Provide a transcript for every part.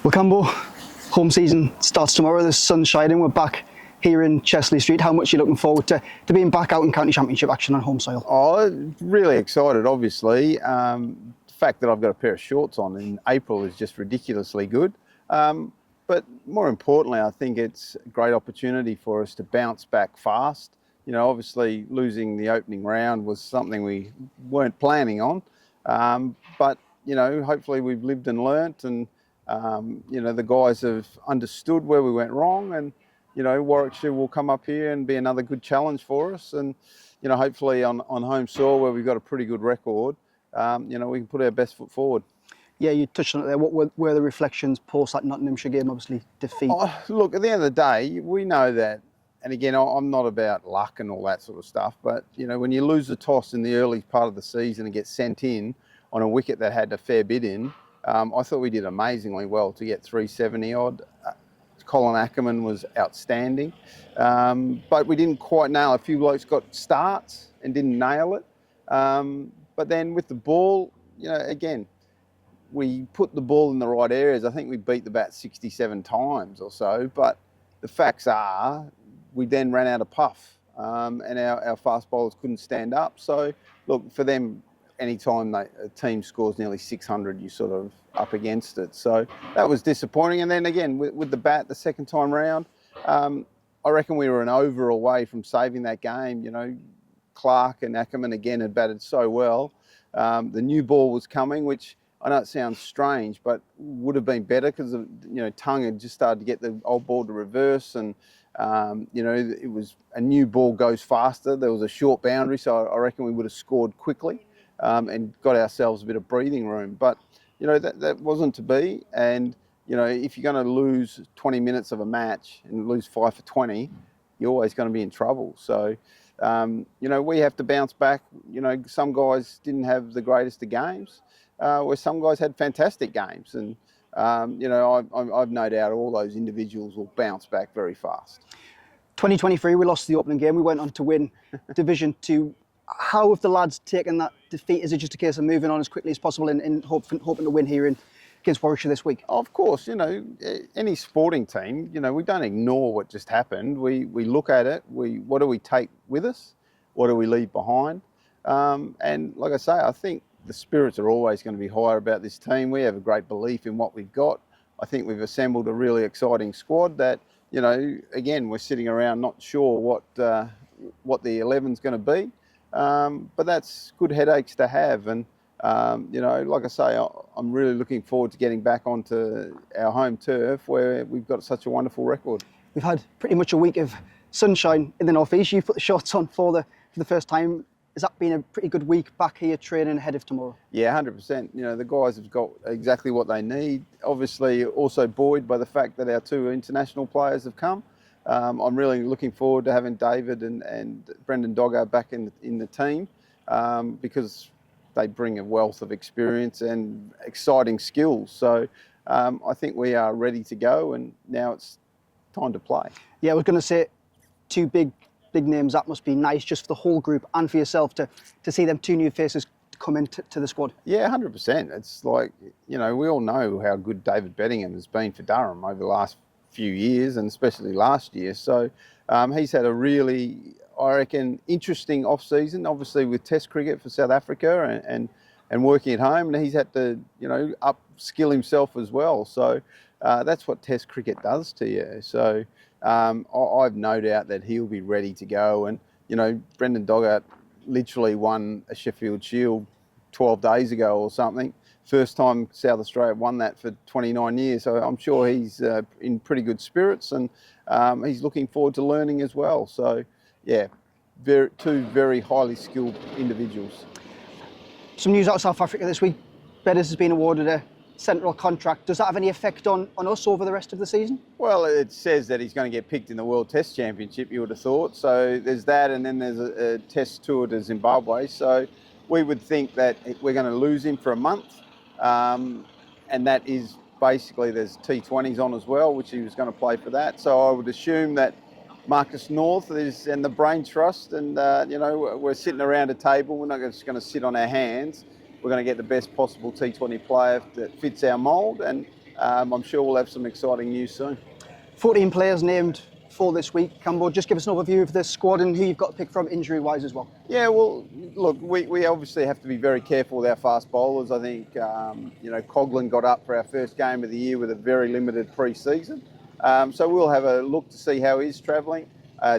Well, Campbell, home season starts tomorrow. The sun's shining. We're back here in Chesley Street. How much are you looking forward to being back out in County Championship action on home soil? Oh, really excited, obviously. The fact that I've got a pair of shorts on in April is just ridiculously good. But more importantly, I think it's a great opportunity for us to bounce back fast. You know, obviously losing the opening round was something we weren't planning on. But, you know, hopefully we've lived and learnt, and, you know, the guys have understood where we went wrong, and, you know, Warwickshire will come up here and be another good challenge for us. And, you know, hopefully on home soil where we've got a pretty good record, you know, we can put our best foot forward. Yeah, you touched on it there. What were the reflections post that Nottinghamshire game, obviously defeat? Oh, look, at the end of the day, we know that, and again, I'm not about luck and all that sort of stuff, but, you know, when you lose the toss in the early part of the season and get sent in on a wicket that had a fair bit in, I thought we did amazingly well to get 370 odd. Colin Ackerman was outstanding, but we didn't quite nail. A few blokes got starts and didn't nail it. But then with the ball, you know, again, we put the ball in the right areas. I think we beat the bat 67 times or so, but the facts are we then ran out of puff, and our fast bowlers couldn't stand up. So, look, for them, anytime a team scores nearly 600, you sort of up against it. So that was disappointing. And then again, with the bat the second time round, I reckon we were an over away from saving that game. You know, Clark and Ackerman again had batted so well. The new ball was coming, which I know it sounds strange, but would have been better because, you know, Tongue had just started to get the old ball to reverse, and, you know, it was a new ball goes faster. There was a short boundary, so I reckon we would have scored quickly and got ourselves a bit of breathing room. But, you know, that wasn't to be. And, you know, if you're going to lose 20 minutes of a match and lose 5 for 20, you're always going to be in trouble. So, you know, we have to bounce back. You know, some guys didn't have the greatest of games, where some guys had fantastic games. And, you know, I've no doubt all those individuals will bounce back very fast. 2023, we lost the opening game. We went on to win Division 2. How have the lads taken that defeat? Is it just a case of moving on as quickly as possible and hoping to win here against Warwickshire this week? Of course, you know, any sporting team, you know, we don't ignore what just happened. We look at it. What do we take with us? What do we leave behind? And like I say, I think the spirits are always going to be higher about this team. We have a great belief in what we've got. I think we've assembled a really exciting squad that, you know, again, we're sitting around not sure what the 11's going to be. But that's good headaches to have. And, you know, like I say, I'm really looking forward to getting back onto our home turf where we've got such a wonderful record. We've had pretty much a week of sunshine in the northeast. You've put the shorts on for the first time. Has that been a pretty good week back here training ahead of tomorrow? Yeah, 100%. You know, the guys have got exactly what they need. Obviously, also buoyed by the fact that our 2 international players have come. I'm really looking forward to having David and Brendan Dogger back in the team, because they bring a wealth of experience and exciting skills. So I think we are ready to go, and now it's time to play. Yeah, I was going to say 2 big names. That must be nice just for the whole group and for yourself to see them 2 new faces come into the squad. Yeah, 100%. It's like, you know, we all know how good David Bettingham has been for Durham over the last few years, and especially last year. So he's had a really, I reckon, interesting off-season, obviously with Test cricket for South Africa and working at home, and he's had to, you know, upskill himself as well. So that's what Test cricket does to you. So I've no doubt that he'll be ready to go. And, you know, Brendan Dogger literally won a Sheffield Shield 12 days ago or something. First time South Australia won that for 29 years. So I'm sure he's in pretty good spirits, and he's looking forward to learning as well. So, yeah, 2 very highly skilled individuals. Some news out of South Africa this week. Bedders has been awarded a central contract. Does that have any effect on us over the rest of the season? Well, it says that he's going to get picked in the World Test Championship, you would have thought. So there's that, and then there's a test tour to Zimbabwe. So we would think that we're going to lose him for a month. And that is basically, there's T20s on as well, which he was going to play for that. So I would assume that Marcus North is in the Brain Trust, and, you know, we're sitting around a table. We're not just going to sit on our hands. We're going to get the best possible T20 player that fits our mould. And I'm sure we'll have some exciting news soon. 14 players named for this week. Campbell, just give us an overview of the squad and who you've got to pick from injury-wise as well. Yeah, well, look, we obviously have to be very careful with our fast bowlers. I think, Coghlan got up for our first game of the year with a very limited pre-season. So we'll have a look to see how he's travelling.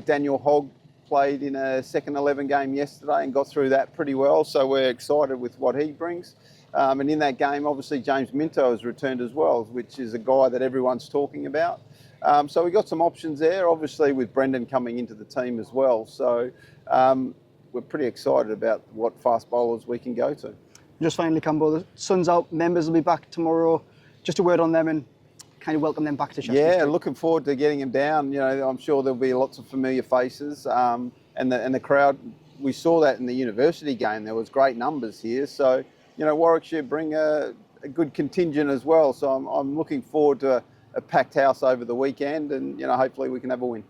Daniel Hogg played in a second 11 game yesterday and got through that pretty well. So we're excited with what he brings. And in that game, obviously, James Minto has returned as well, which is a guy that everyone's talking about. So we got some options there, obviously with Brendan coming into the team as well. So we're pretty excited about what fast bowlers we can go to. Just finally, Campbell, the sun's out, members will be back tomorrow. Just a word on them and kind of welcome them back to Sheffield Yeah, Street. looking forward to getting them down. You know, I'm sure there'll be lots of familiar faces, and the crowd. We saw that in the university game. There was great numbers here. So, you know, Warwickshire bring a good contingent as well. So I'm looking forward to a packed house over the weekend, and, you know, hopefully we can have a win.